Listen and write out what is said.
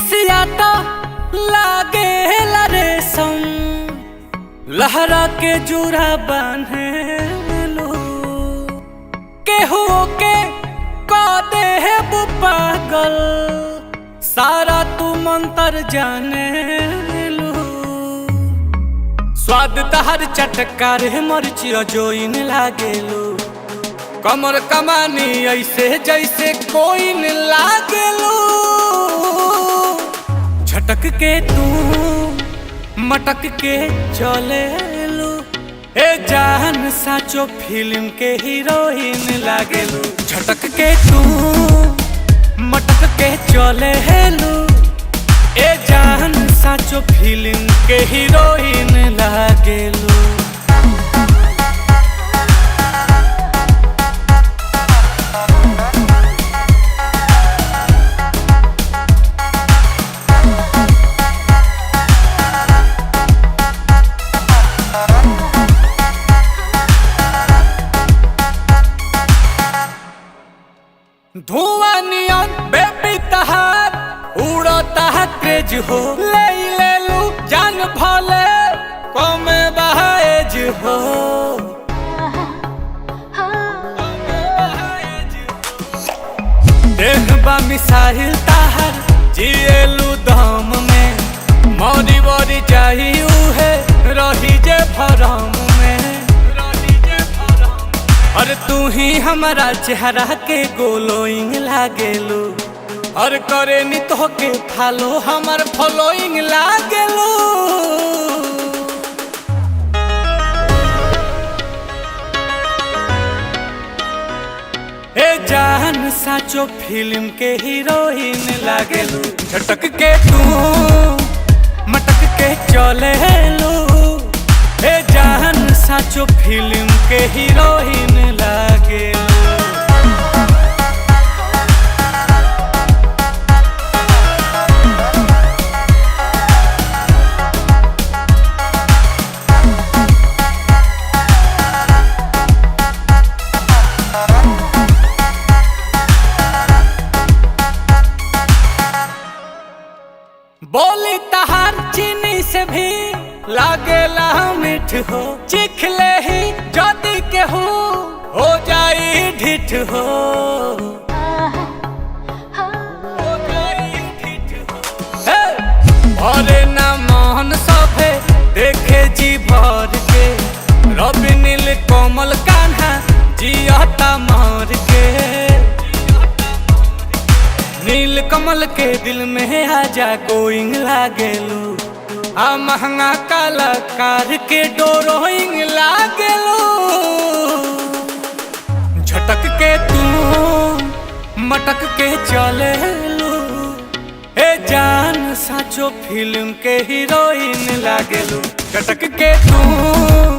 केसियाता लागे रेशम लहरा के जुरा बांधे लो केहू के दे है वो पागल सारा तू मंतर जाने लो स्वाद तहर चटकार मरचिया जोइन लागे लो कमर कमानी ऐसे जैसे कोई न लागे लो झटक के तू मटक के चले लो ए जान साचो फिल्म के हीरोइन लागे लो झटक के तू मटक के चले लो ए जान साचो फिल्म के हीरोइन लागे लो धुआं नियन बेबी तहार उड़ता है क्रेज हो ले लू जान भले कमे बहाएज हो देखबा मिसाइल तहार जिएलू दम में मौरी वरी चाहिए है रही जे भरम में और तू ही हमारा चेहरा के गोलोइंग लागेलू और करे नी तो के फालो हमार फॉलोइंग लागेलू ए जान साचो फिल्म के हीरोइन लागेलू झटक के तू मटक के चले लो ए जान साचो फिल्म के हीरोइन लागे बोली तहार चीनी से भी लागेला मीठ हो चिखले ही जदी के हो जाई ढिठ हो भरे ना मोहन सभे देखे जी भर के रवि नील कोमल कान्हा जियता मार के नील कमल के दिल में आजा गोइंग लागेलू आ महंगा कलाकार के डोरोइंग लागेलू झटक के तू मटक के चले लो ए जान साचो फिल्म के हीरोइन लागेलू झटक के तू